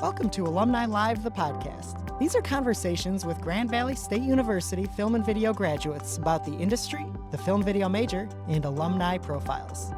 Welcome to Alumni Live, the podcast. These are conversations with Grand Valley State University film and video graduates about the industry, the film video major, and alumni profiles.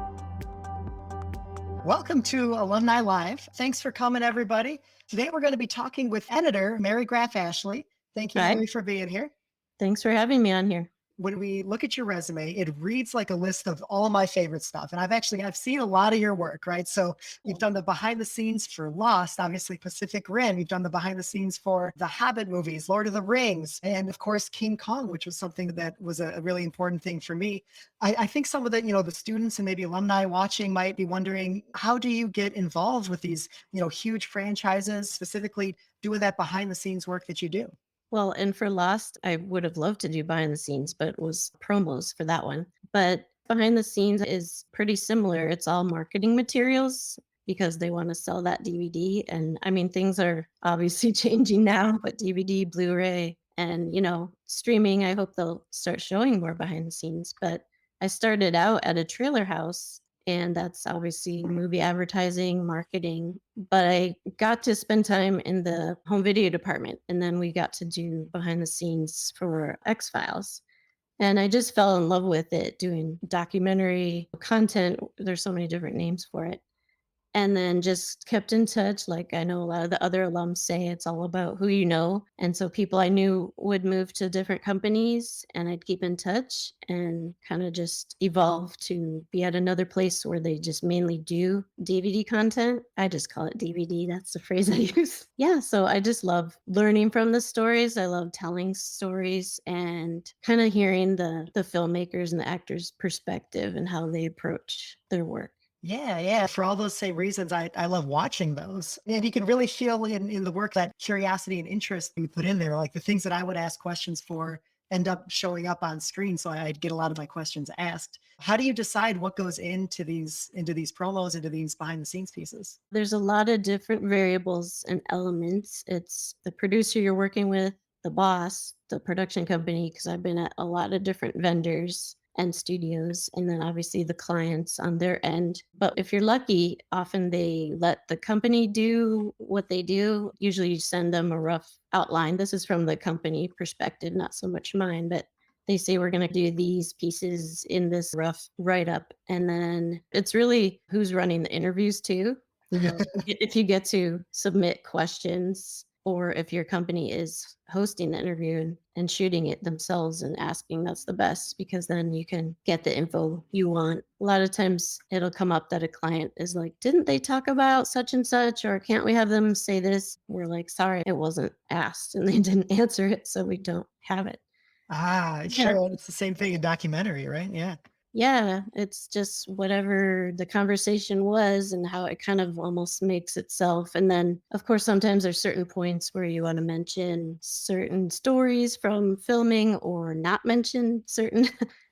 Welcome to Alumni Live. Thanks for coming, everybody. Today we're going to be talking with editor Mary Graff Ashley. Thank you, Hi. Mary, for being here. Thanks for having me on here. When we look at your resume, it reads like a list of all my favorite stuff. And I've seen a lot of your work, right? So you've done the behind the scenes for Lost, obviously Pacific Rim. You've done the behind the scenes for the Hobbit movies, Lord of the Rings, and of course, King Kong, which was something that was a really important thing for me. I think some of the students and maybe alumni watching might be wondering, how do you get involved with these, huge franchises, specifically doing that behind the scenes work that you do? Well, and for Lost, I would have loved to do behind the scenes, but it was promos for that one. But behind the scenes is pretty similar. It's all marketing materials because they want to sell that DVD. And I mean, things are obviously changing now, but DVD, Blu-ray, and, streaming, I hope they'll start showing more behind the scenes. But I started out at a trailer house, and that's obviously movie advertising, marketing. But I got to spend time in the home video department, and then we got to do behind the scenes for X-Files. And I just fell in love with it, doing documentary content. There's so many different names for it. And then just kept in touch. Like I know a lot of the other alums say it's all about who you know. And so people I knew would move to different companies and I'd keep in touch and kind of just evolve to be at another place where they just mainly do DVD content. I just call it DVD. That's the phrase I use. Yeah. So I just love learning from the stories. I love telling stories and kind of hearing the filmmakers and the actors' perspective and how they approach their work. Yeah. For all those same reasons, I love watching those. And you can really feel in the work that curiosity and interest you put in there. Like the things that I would ask questions for end up showing up on screen. So I'd get a lot of my questions asked. How do you decide what goes into these promos, into these behind the scenes pieces? There's a lot of different variables and elements. It's the producer you're working with, the boss, the production company, because I've been at a lot of different vendors and studios, and then obviously the clients on their end. But if you're lucky, often they let the company do what they do. Usually you send them a rough outline. This is from the company perspective, not so much mine, but they say we're going to do these pieces in this rough write-up. And then it's really who's running the interviews too. If you get to submit questions, or if your company is hosting the interview and shooting it themselves and asking, that's the best, because then you can get the info you want. A lot of times it'll come up that a client is like, didn't they talk about such and such, or can't we have them say this? We're like, sorry, it wasn't asked and they didn't answer it, so we don't have it. Sure. It's the same thing in documentary, right? Yeah. Yeah, it's just whatever the conversation was and how it kind of almost makes itself. And then, of course, sometimes there's certain points where you want to mention certain stories from filming or not mention certain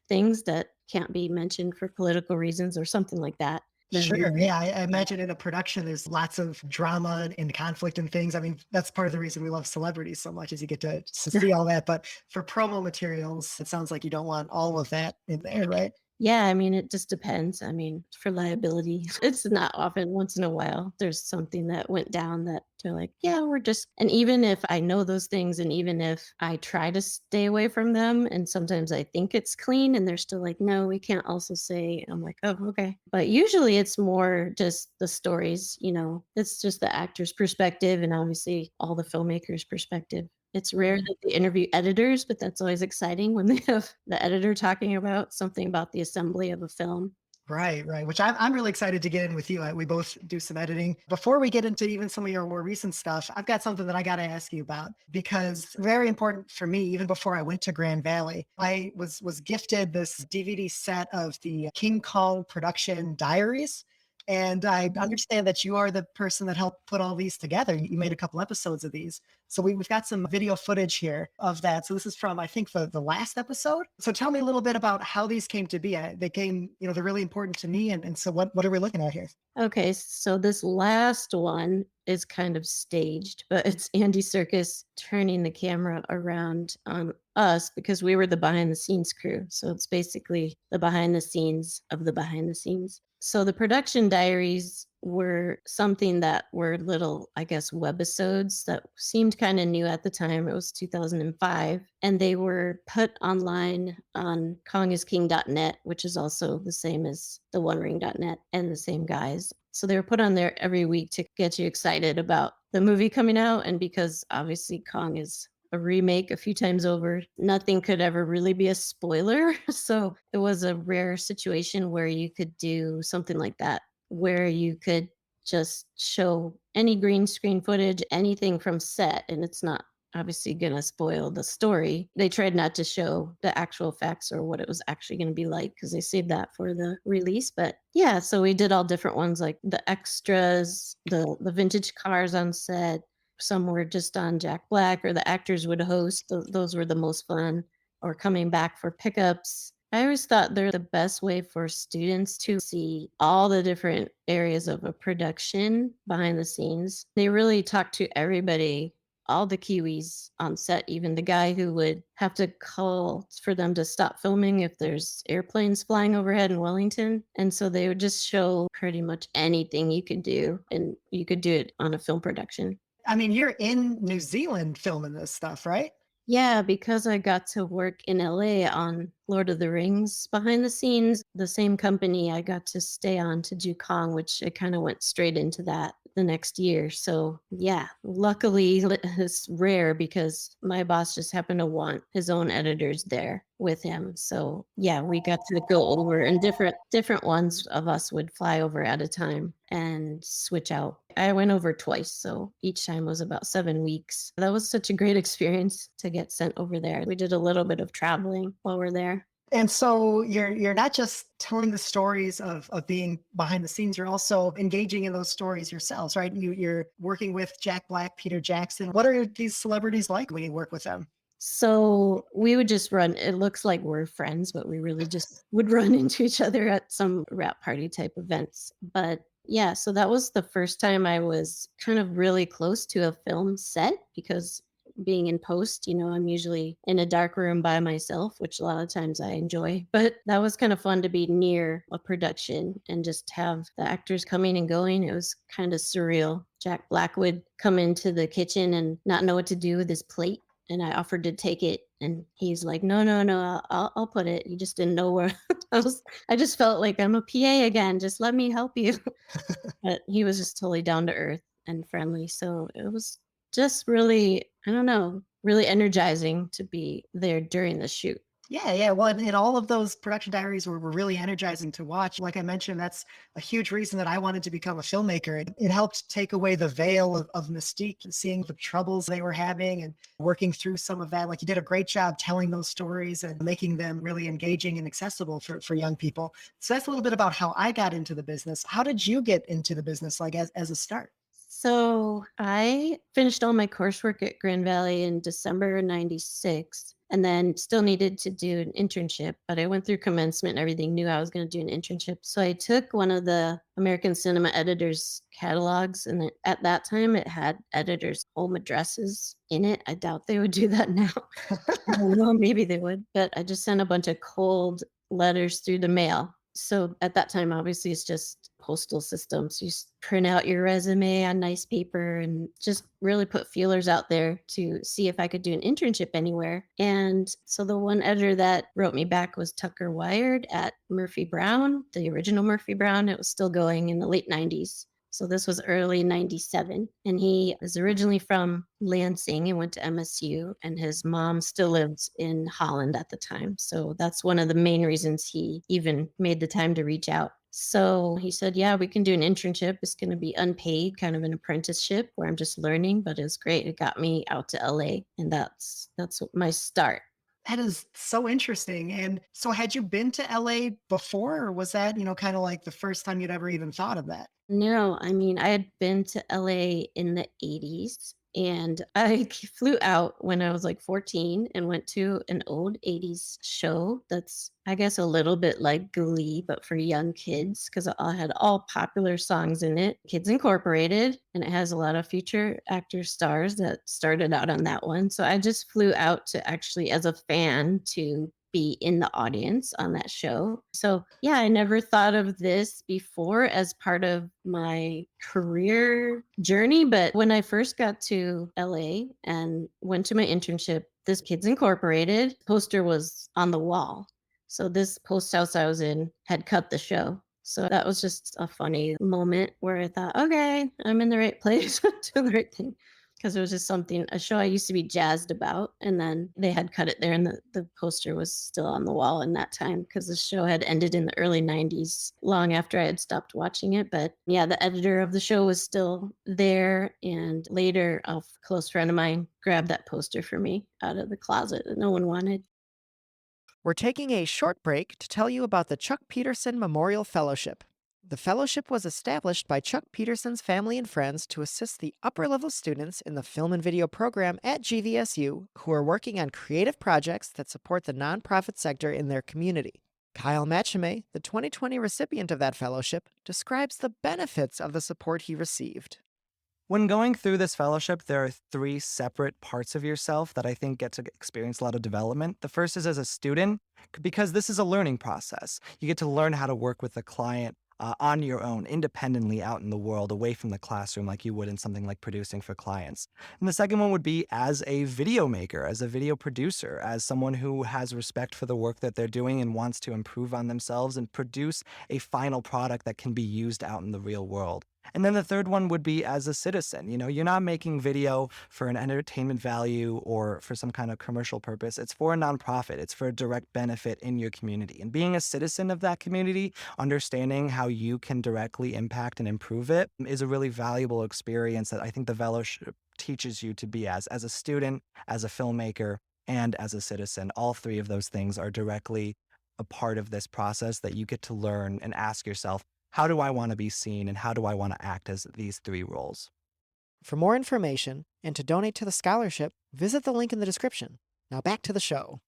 things that can't be mentioned for political reasons or something like that. Sure. Yeah. I imagine in a production, there's lots of drama and conflict and things. I mean, that's part of the reason we love celebrities so much, is you get to see all that. But for promo materials, it sounds like you don't want all of that in there, right? Yeah, I mean, it just depends. I mean, for liability, it's not often. Once in a while, there's something that went down that they're like, yeah, and even if I know those things, and even if I try to stay away from them, and sometimes I think it's clean, and they're still like, no, we can't also say, I'm like, oh, okay. But usually it's more just the stories, it's just the actor's perspective and obviously all the filmmakers' perspective. It's rare that they interview editors, but that's always exciting when they have the editor talking about something about the assembly of a film. Right. Which I'm really excited to get in with you. We both do some editing. Before we get into even some of your more recent stuff, I've got something that I got to ask you about, because very important for me, even before I went to Grand Valley, I was gifted this DVD set of the King Kong production diaries. And I understand that you are the person that helped put all these together. You made a couple episodes of these. So we've got some video footage here of that. So this is from, I think, the last episode. So tell me a little bit about how these came to be. They came, they're really important to me. And so what are we looking at here? Okay, so this last one is kind of staged, but it's Andy Serkis turning the camera around on us because we were the behind the scenes crew. So it's basically the behind the scenes of the behind the scenes. So the production diaries were something that were little, I guess, webisodes that seemed kind of new at the time. It was 2005. And they were put online on kongisking.net, which is also the same as the onering.net and the same guys. So they were put on there every week to get you excited about the movie coming out. And because obviously Kong is a remake a few times over, nothing could ever really be a spoiler. So it was a rare situation where you could do something like that, where you could just show any green screen footage, anything from set, and it's not obviously going to spoil the story. They tried not to show the actual facts or what it was actually going to be like because they saved that for the release. But yeah, so we did all different ones like the extras, the vintage cars on set. Some were just on Jack Black or the actors would host. Those were the most fun, or coming back for pickups. I always thought they're the best way for students to see all the different areas of a production behind the scenes. They really talk to everybody, all the Kiwis on set, even the guy who would have to call for them to stop filming if there's airplanes flying overhead in Wellington. And so they would just show pretty much anything you could do, and you could do it on a film production. I mean, you're in New Zealand filming this stuff, right? Yeah, because I got to work in LA on Lord of the Rings behind the scenes, the same company I got to stay on to do Kong, which I kind of went straight into that the next year. So, yeah, luckily it's rare because my boss just happened to want his own editors there with him. So, yeah, we got to go over, and different ones of us would fly over at a time and switch out. I went over twice, so each time was about 7 weeks. That was such a great experience to get sent over there. We did a little bit of traveling while we're there. And so you're not just telling the stories of being behind the scenes, you're also engaging in those stories yourselves, right? You're working with Jack Black, Peter Jackson. What are these celebrities like when you work with them? So we would just run. It looks like we're friends, but we really just would run into each other at some wrap party type events. But yeah, so that was the first time I was kind of really close to a film set because being in post, I'm usually in a dark room by myself, which a lot of times I enjoy. But that was kind of fun to be near a production and just have the actors coming and going. It was kind of surreal. Jack Black would come into the kitchen and not know what to do with his plate, and I offered to take it, and he's like, "No, no, no, I'll put it." He just didn't know where I just felt like I'm a PA again. Just let me help you. But he was just totally down to earth and friendly. So it was just really, I don't know, really energizing to be there during the shoot. Yeah, yeah. Well, and all of those production diaries were really energizing to watch. Like I mentioned, that's a huge reason that I wanted to become a filmmaker. It helped take away the veil of mystique, seeing the troubles they were having and working through some of that. Like you did a great job telling those stories and making them really engaging and accessible for young people. So that's a little bit about how I got into the business. How did you get into the business, like as a start? So I finished all my coursework at Grand Valley in December '96, and then still needed to do an internship, but I went through commencement and everything, knew I was going to do an internship. So I took one of the American Cinema Editors catalogs, and at that time it had editors' home addresses in it. I doubt they would do that now. I don't know, maybe they would, but I just sent a bunch of cold letters through the mail. So at that time, obviously, it's just postal systems. You print out your resume on nice paper and just really put feelers out there to see if I could do an internship anywhere. And so the one editor that wrote me back was Tucker Wired at Murphy Brown, the original Murphy Brown. It was still going in the late 90s. So this was early 97. And he is originally from Lansing and went to MSU. And his mom still lives in Holland at the time. So that's one of the main reasons he even made the time to reach out. So he said, "Yeah, we can do an internship. It's going to be unpaid, kind of an apprenticeship where I'm just learning, but it's great." It got me out to LA. And that's my start. That is so interesting. And so had you been to LA before, or was that, kind of like the first time you'd ever even thought of that? No, I mean, I had been to LA in the '80s, and I flew out when I was like 14 and went to an old '80s show that's, I guess, a little bit like Glee, but for young kids, because it all had all popular songs in it, Kids Incorporated, and it has a lot of future actor stars that started out on that one. So I just flew out to actually, as a fan, to be in the audience on that show. So, yeah, I never thought of this before as part of my career journey. But when I first got to LA and went to my internship, this Kids Incorporated poster was on the wall. So, this post house I was in had cut the show. So that was just a funny moment where I thought, okay, I'm in the right place, doing the right thing. Because it was just something, a show I used to be jazzed about. And then they had cut it there, and the poster was still on the wall in that time because the show had ended in the early 90s, long after I had stopped watching it. But yeah, the editor of the show was still there. And later, a close friend of mine grabbed that poster for me out of the closet that no one wanted. We're taking a short break to tell you about the Chuck Peterson Memorial Fellowship. The fellowship was established by Chuck Peterson's family and friends to assist the upper level students in the film and video program at GVSU who are working on creative projects that support the nonprofit sector in their community. Kyle Machame, the 2020 recipient of that fellowship, describes the benefits of the support he received. When going through this fellowship, there are three separate parts of yourself that I think get to experience a lot of development. The first is as a student, because this is a learning process. You get to learn how to work with a client on your own, independently out in the world, away from the classroom, like you would in something like producing for clients. And the second one would be as a video maker, as a video producer, as someone who has respect for the work that they're doing and wants to improve on themselves and produce a final product that can be used out in the real world. And then the third one would be as a citizen. You know, you're not making video for an entertainment value or for some kind of commercial purpose. It's for a nonprofit. It's for a direct benefit in your community. And being a citizen of that community, understanding how you can directly impact and improve it is a really valuable experience that I think the fellowship teaches you to be as a student, as a filmmaker, and as a citizen. All three of those things are directly a part of this process that you get to learn and ask yourself, how do I want to be seen and how do I want to act as these three roles? For more information and to donate to the scholarship, visit the link in the description. Now back to the show.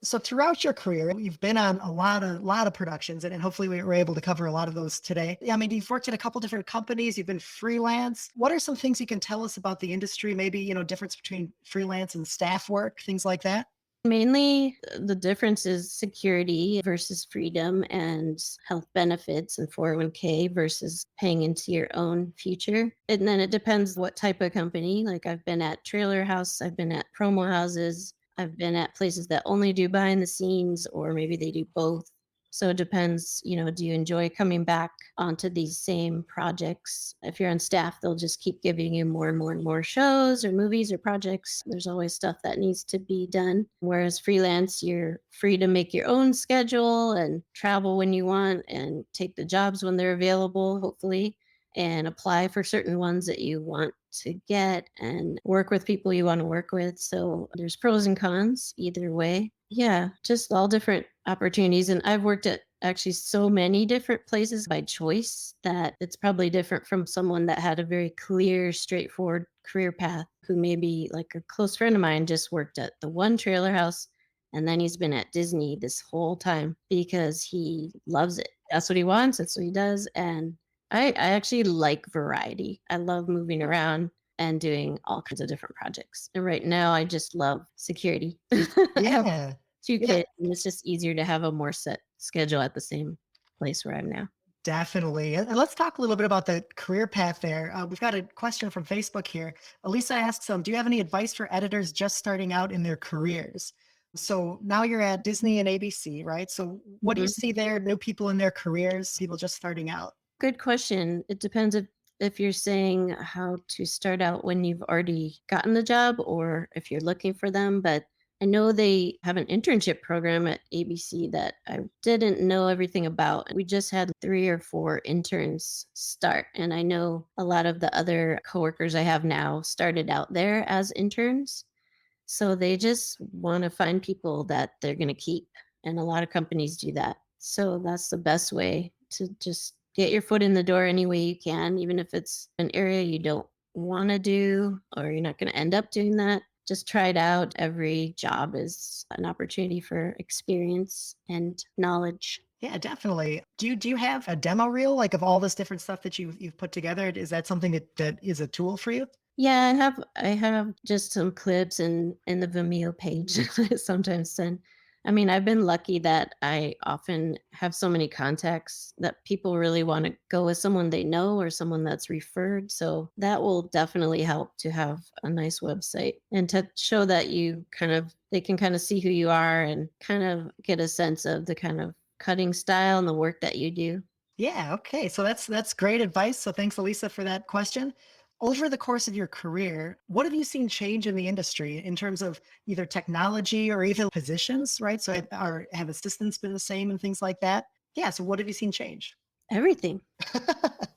So throughout your career, you've been on a lot of productions, and hopefully we were able to cover a lot of those today. Yeah, I mean, you've worked at a couple different companies, you've been freelance. What are some things you can tell us about the industry? Maybe, difference between freelance and staff work, things like that? Mainly, the difference is security versus freedom and health benefits and 401k versus paying into your own future. And then it depends what type of company. Like I've been at trailer house, I've been at promo houses, I've been at places that only do behind the scenes, or maybe they do both. So it depends, do you enjoy coming back onto these same projects? If you're on staff, they'll just keep giving you more and more and more shows or movies or projects. There's always stuff that needs to be done. Whereas freelance, you're free to make your own schedule and travel when you want and take the jobs when they're available, hopefully, and apply for certain ones that you want to get and work with people you want to work with. So there's pros and cons either way. Yeah, just all different opportunities. And I've worked at actually so many different places by choice that it's probably different from someone that had a very clear, straightforward career path, who maybe, like a close friend of mine, just worked at the one trailer house and then he's been at Disney this whole time because he loves it. That's what he wants. That's what he does. And I actually like variety. I love moving around and doing all kinds of different projects. And right now, I just love security. I have Yeah. two Yeah, kids, and it's just easier to have a more set schedule at the same place where I'm now. definitely. And let's talk a little bit about the career path there. We've got a question from Facebook here. Elisa asks, do you have any advice for editors just starting out in their careers? So now you're at Disney and ABC, right? So what do you Mhm. see there? New people in their careers, people just starting out? Good question. It depends if you're saying how to start out when you've already gotten the job or if you're looking for them. But I know they have an internship program at ABC that I didn't know everything about. We just had 3 or 4 interns start. And I know a lot of the other coworkers I have now started out there as interns. So they just want to find people that they're going to keep. And a lot of companies do that. So that's the best way to just get your foot in the door any way you can, even if it's an area you don't want to do or you're not going to end up doing that. Just try it out. Every job is an opportunity for experience and knowledge. Yeah, definitely. Do you have a demo reel like of all this different stuff that you've put together? Is that something that is a tool for you? Yeah, I have just some clips in the Vimeo page I sometimes send. I mean, I've been lucky that I often have so many contacts that people really want to go with someone they know or someone that's referred. So that will definitely help to have a nice website and to show that they can kind of see who you are and kind of get a sense of the kind of cutting style and the work that you do. Yeah, okay. So that's great advice. So thanks, Elisa, for that question. Over the course of your career, what have you seen change in the industry in terms of either technology or even positions, right? So have assistants been the same and things like that? Yeah. So what have you seen change? Everything.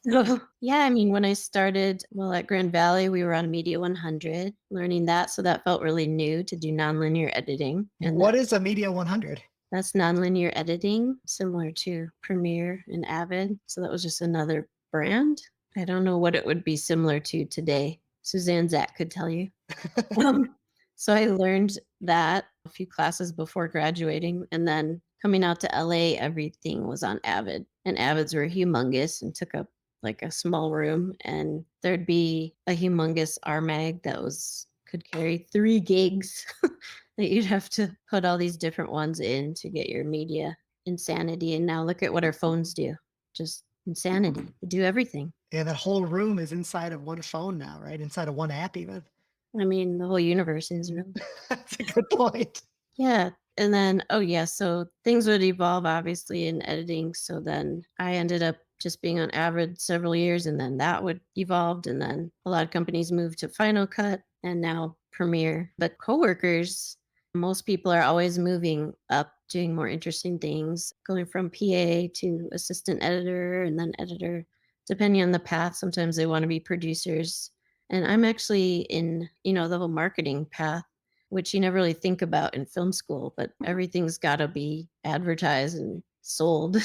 So, yeah, I mean, when I started, well, at Grand Valley, we were on Media 100, learning that. So that felt really new to do nonlinear editing. And What is a Media 100? that's nonlinear editing, similar to Premiere and Avid. So that was just another brand. I don't know what it would be similar to today. Suzanne Zach could tell you. Um, so I learned that a few classes before graduating, and then coming out to LA, everything was on Avid, and Avids were humongous and took up like a small room, and there'd be a humongous RMag that was could carry 3 gigs that you'd have to put all these different ones in to get your media insanity. And now look at what our phones do. Just insanity. They do everything. Yeah, that whole room is inside of one phone now, right? Inside of one app, even. I mean, the whole universe is really. That's a good point. Yeah. And then, oh, yeah. So things would evolve, obviously, in editing. So then I ended up just being on Avid several years, and then that would evolved. And then a lot of companies moved to Final Cut and now Premiere. But coworkers, most people are always moving up, doing more interesting things, going from PA to assistant editor and then editor, depending on the path. Sometimes they want to be producers. And I'm actually in, the whole marketing path, which you never really think about in film school, but everything's got to be advertised and sold.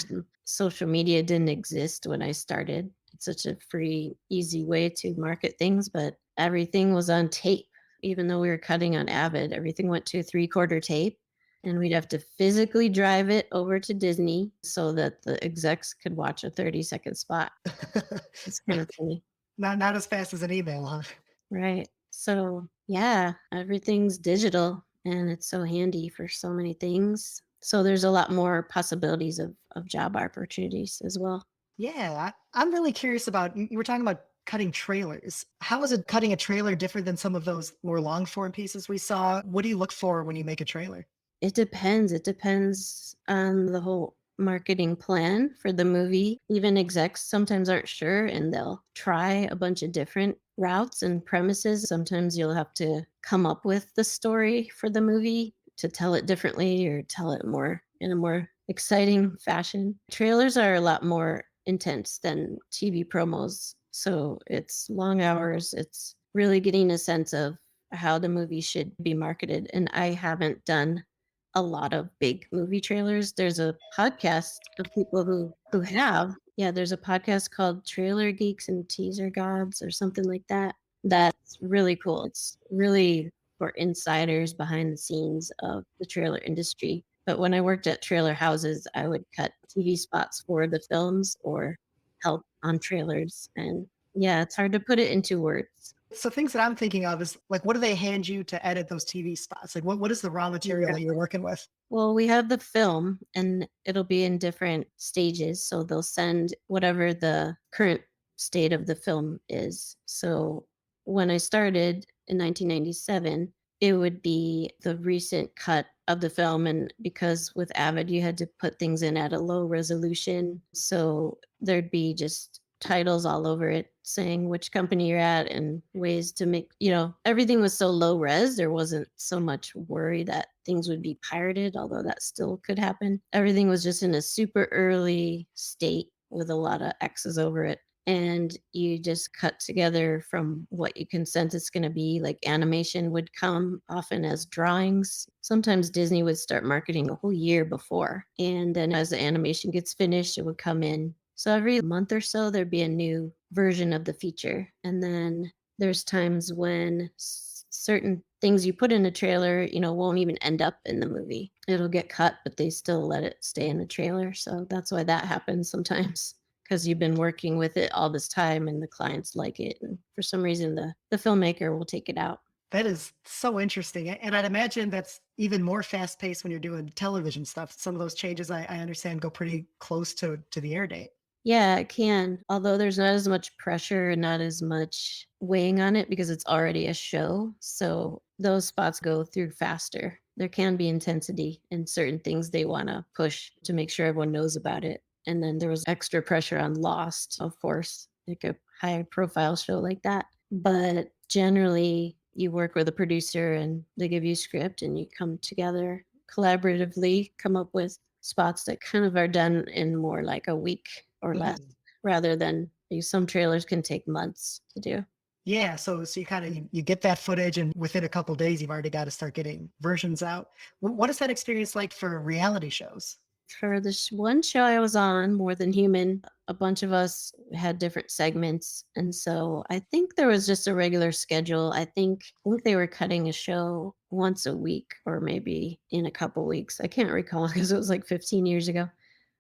Social media didn't exist when I started. It's such a free, easy way to market things, but everything was on tape. Even though we were cutting on Avid, everything went to 3/4 tape, and we'd have to physically drive it over to Disney so that the execs could watch a 30-second spot. It's kind of funny. Not as fast as an email, huh? Right. So, yeah, everything's digital and it's so handy for so many things. So there's a lot more possibilities of job opportunities as well. Yeah, I'm really curious about, you were talking about cutting trailers. How is it cutting a trailer different than some of those more long form pieces we saw? What do you look for when you make a trailer? It depends. It depends on the whole marketing plan for the movie. Even execs sometimes aren't sure and they'll try a bunch of different routes and premises. Sometimes you'll have to come up with the story for the movie to tell it differently or tell it more in a more exciting fashion. Trailers are a lot more intense than TV promos. So it's long hours. It's really getting a sense of how the movie should be marketed. And I haven't done a lot of big movie trailers. There's a podcast of people who have. Yeah, there's a podcast called Trailer Geeks and Teaser Gods or something like that. That's really cool. It's really for insiders behind the scenes of the trailer industry. But when I worked at trailer houses, I would cut TV spots for the films or help on trailers. And yeah, it's hard to put it into words. So things that I'm thinking of is like, what do they hand you to edit those TV spots? Like, what is the raw material that you're working with? Well, we have the film and it'll be in different stages. So they'll send whatever the current state of the film is. So when I started in 1997, it would be the recent cut of the film. And because with Avid, you had to put things in at a low resolution. So there'd be just titles all over it saying which company you're at and ways to make, everything was so low res. There wasn't so much worry that things would be pirated, although that still could happen. Everything was just in a super early state with a lot of X's over it. And you just cut together from what you can sense it's going to be. Like animation would come often as drawings. Sometimes Disney would start marketing a whole year before. And then as the animation gets finished, it would come in. So every month or so, there'd be a new version of the feature. And then there's times when certain things you put in a trailer, won't even end up in the movie. It'll get cut, but they still let it stay in the trailer. So that's why that happens sometimes, because you've been working with it all this time and the clients like it. And for some reason, the filmmaker will take it out. That is so interesting. And I'd imagine that's even more fast paced when you're doing television stuff. Some of those changes I understand go pretty close to the air date. Yeah, it can. Although there's not as much pressure and not as much weighing on it because it's already a show. So those spots go through faster. There can be intensity in certain things they want to push to make sure everyone knows about it. And then there was extra pressure on Lost, of course, like a high profile show like that. But generally, you work with a producer and they give you a script and you come together collaboratively, come up with spots that kind of are done in more like a week or less Mhm. rather than some trailers can take months to do. Yeah, so you kind of you get that footage, and within a couple days, you've already got to start getting versions out. What is that experience like for reality shows? For this one show I was on, More Than Human, a bunch of us had different segments. And so I think there was just a regular schedule. I think they were cutting a show once a week or maybe in a couple weeks. I can't recall because it was like 15 years ago.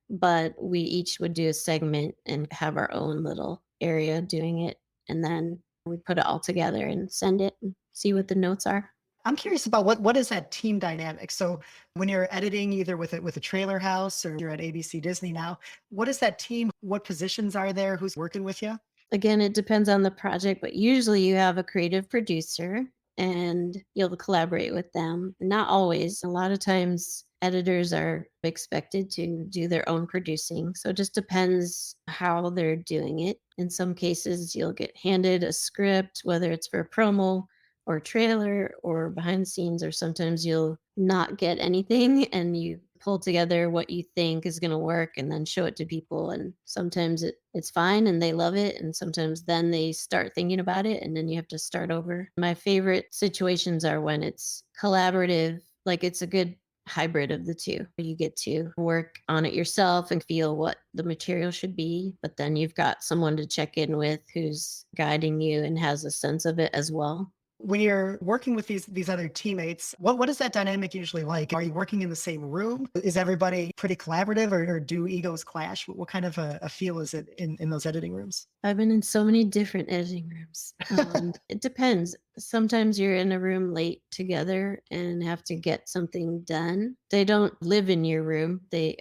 But we each would do a segment and have our own little area doing it. And then we put it all together and send it and see what the notes are. I'm curious about what is that team dynamic. So when you're editing either with a trailer house or you're at ABC Disney now, what is that team? What positions are there? Who's working with you? Again, it depends on the project, but usually you have a creative producer and you'll collaborate with them. Not always. A lot of times editors are expected to do their own producing. So it just depends how they're doing it. In some cases, you'll get handed a script, whether it's for a promo or trailer or behind the scenes, or sometimes you'll not get anything and you pull together what you think is going to work and then show it to people, and sometimes it's fine and they love it, and sometimes then they start thinking about it and then you have to start over. My favorite situations are when it's collaborative, like it's a good hybrid of the two. You get to work on it yourself and feel what the material should be, but then you've got someone to check in with who's guiding you and has a sense of it as well. When you're working with these other teammates, what is that dynamic usually like? Are you working in the same room? Is everybody pretty collaborative, or do egos clash? What kind of a feel is it in those editing rooms? I've been in so many different editing rooms. It depends. Sometimes you're in a room late together and have to get something done. They don't live in your room. They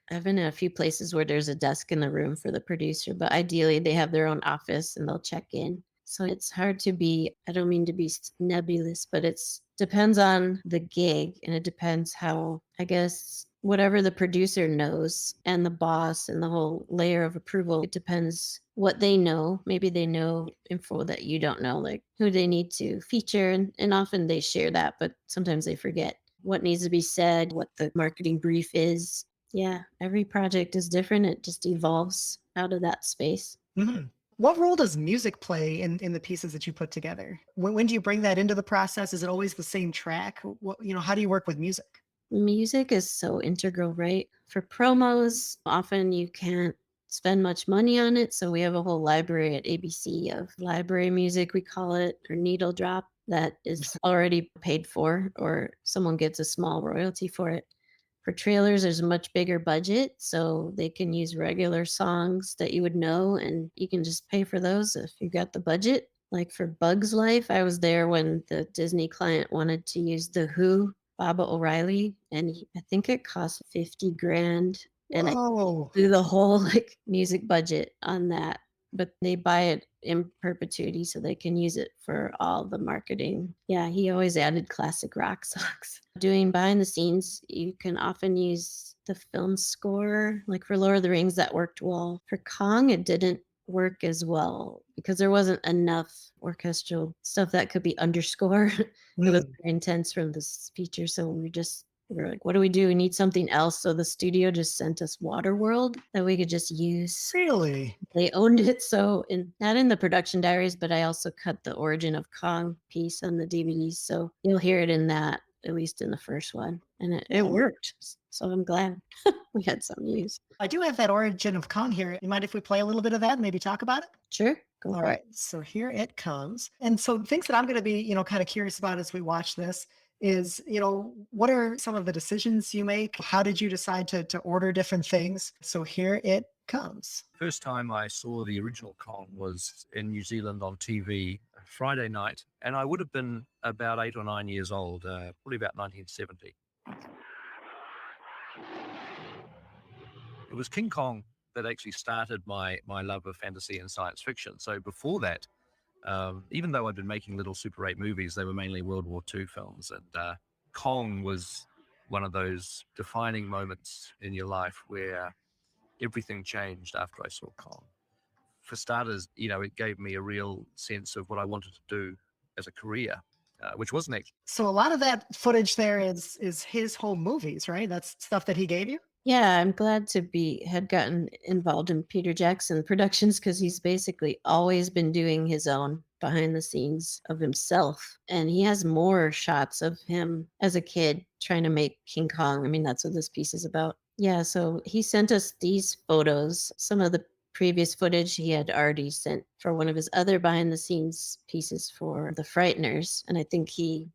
I've been in a few places where there's a desk in the room for the producer, but ideally they have their own office and they'll check in. So it's hard to be, I don't mean to be nebulous, but it's depends on the gig and it depends how, I guess, whatever the producer knows and the boss and the whole layer of approval. It depends what they know. Maybe they know info that you don't know, like who they need to feature. And often they share that, but sometimes they forget what needs to be said, what the marketing brief is. Yeah, every project is different. It just evolves out of that space. Mhm. What role does music play in the pieces that you put together? When do you bring that into the process? Is it always the same track? How do you work with music? Music is so integral, right? For promos, often you can't spend much money on it. So we have a whole library at ABC of library music, we call it, or needle drop, that is already paid for, or someone gets a small royalty for it. For trailers, there's a much bigger budget, so they can use regular songs that you would know, and you can just pay for those if you got the budget. Like for Bug's Life, I was there when the Disney client wanted to use The Who, Baba O'Reilly, and I think it cost 50 grand, and I Whoa. blew the whole like music budget on that. But they buy it in perpetuity so they can use it for all the marketing. Yeah, he always added classic rock songs. Doing behind the scenes, you can often use the film score. Like for Lord of the Rings, that worked well. For Kong, it didn't work as well because there wasn't enough orchestral stuff that could be underscore. It was Mm, very intense from this feature. So we were like, what do we do? We need something else. So the studio just sent us Waterworld that we could just use. really? They owned it. So not in the production diaries, but I also cut the Origin of Kong piece on the DVDs. So you'll hear it in that, at least in the first one. And it Yeah. worked. So I'm glad we had some use. I do have that Origin of Kong here. You mind if we play a little bit of that and maybe talk about it? Sure. Go All for right, it. so here it comes. And so things that I'm going to be, kind of curious about as we watch this is, what are some of the decisions you make? How did you decide to order different things? So here it comes. First time I saw the original Kong was in New Zealand on TV Friday night, and I would have been about 8 or 9 years old, probably about 1970. It was King Kong that actually started my love of fantasy and science fiction. So before that, even though I'd been making little Super 8 movies, they were mainly World War II films, and Kong was one of those defining moments in your life where everything changed after I saw Kong. For starters, it gave me a real sense of what I wanted to do as a career, which wasn't actually. So a lot of that footage there is his home movies, right? That's stuff that he gave you? Yeah, I'm glad to had gotten involved in Peter Jackson Productions because he's basically always been doing his own behind the scenes of himself. And he has more shots of him as a kid trying to make King Kong. I mean, that's what this piece is about. Yeah, so he sent us these photos. Some of the previous footage he had already sent for one of his other behind the scenes pieces for The Frighteners. And I think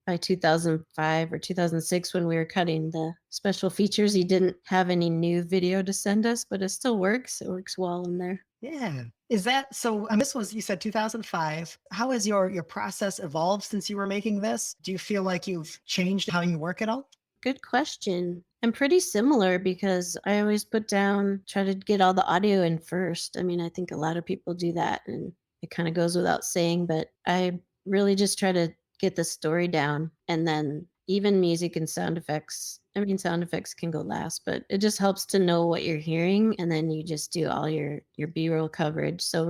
by 2005 or 2006, when we were cutting the special features, he didn't have any new video to send us, but it still works. It works well in there. Yeah. Is that so? This was, you said 2005. How has your process evolved since you were making this? Do you feel like you've changed how you work at all? Good question. I'm pretty similar because I always try to get all the audio in first. I mean, I think a lot of people do that and it kind of goes without saying, but I really just try to get the story down and then even music and sound effects. I mean, sound effects can go last, but it just helps to know what you're hearing and then you just do all your B-roll coverage. So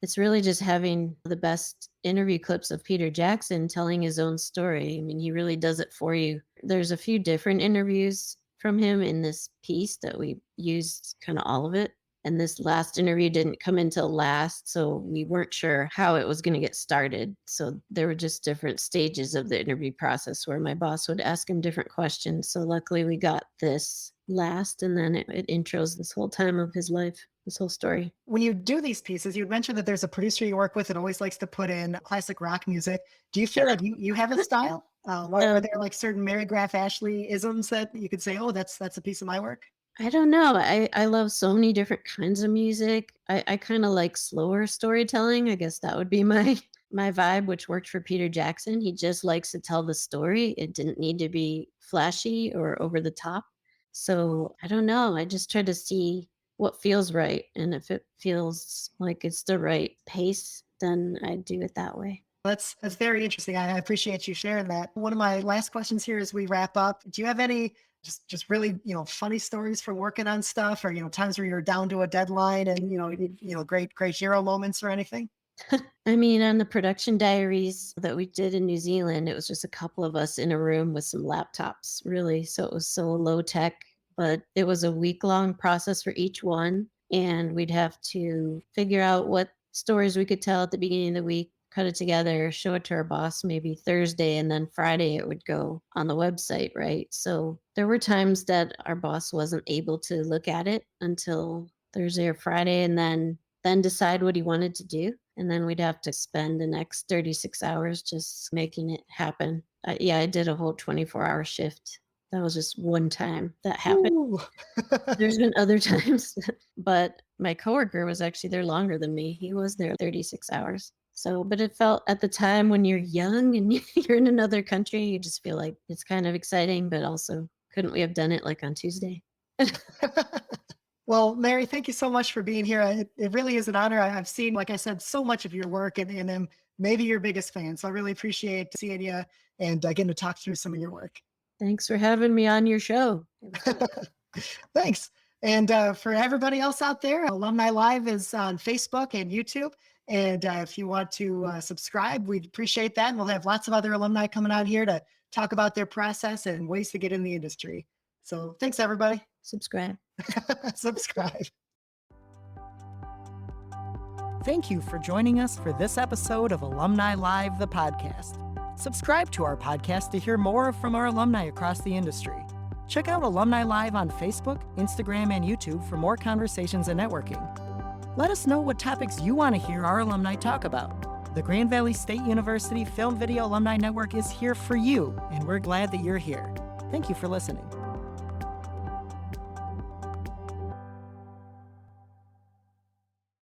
it's really just having the best interview clips of Peter Jackson telling his own story. I mean, he really does it for you. There's a few different interviews from him in this piece that we used kind of all of it. And this last interview didn't come until last, so we weren't sure how it was going to get started. So there were just different stages of the interview process where my boss would ask him different questions. So luckily we got this last, and then it intros this whole time of his life, this whole story. When you do these pieces, you mentioned that there's a producer you work with that always likes to put in classic rock music. Do you feel like you have a style? Are there like certain Mary Graff Ashley isms that you could say, oh, that's a piece of my work? I don't know. I love so many different kinds of music. I kind of like slower storytelling. I guess that would be my vibe, which worked for Peter Jackson. He just likes to tell the story. It didn't need to be flashy or over the top. So I don't know. I just try to see what feels right. And if it feels like it's the right pace, then I do it that way. That's very interesting. I appreciate you sharing that. One of my last questions here as we wrap up, do you have any just really, funny stories from working on stuff or, times where you're down to a deadline and, great hero moments or anything? I mean, on the production diaries that we did in New Zealand, it was just a couple of us in a room with some laptops, really. So it was so low tech, but it was a week-long process for each one. And we'd have to figure out what stories we could tell at the beginning of the week, cut it together, show it to our boss maybe Thursday, and then Friday it would go on the website, right? So there were times that our boss wasn't able to look at it until Thursday or Friday and then decide what he wanted to do. And then we'd have to spend the next 36 hours just making it happen. I did a whole 24-hour shift. That was just one time that happened. There's been other times, but my coworker was actually there longer than me. He was there 36 hours. So, but it felt at the time when you're young and you're in another country, you just feel like it's kind of exciting, but also couldn't we have done it like on Tuesday? Well, Mary, thank you so much for being here. It really is an honor. I've seen, like I said, so much of your work and I'm maybe your biggest fan. So I really appreciate seeing you and getting to talk through some of your work. Thanks for having me on your show. Thanks. And for everybody else out there, Alumni Live is on Facebook and YouTube. And if you want to subscribe, we'd appreciate that. And we'll have lots of other alumni coming out here to talk about their process and ways to get in the industry. So thanks, everybody. Subscribe. Subscribe. Thank you for joining us for this episode of Alumni Live, the podcast. Subscribe to our podcast to hear more from our alumni across the industry. Check out Alumni Live on Facebook, Instagram, and YouTube for more conversations and networking. Let us know what topics you want to hear our alumni talk about. The Grand Valley State University Film Video Alumni Network is here for you, and we're glad that you're here. Thank you for listening.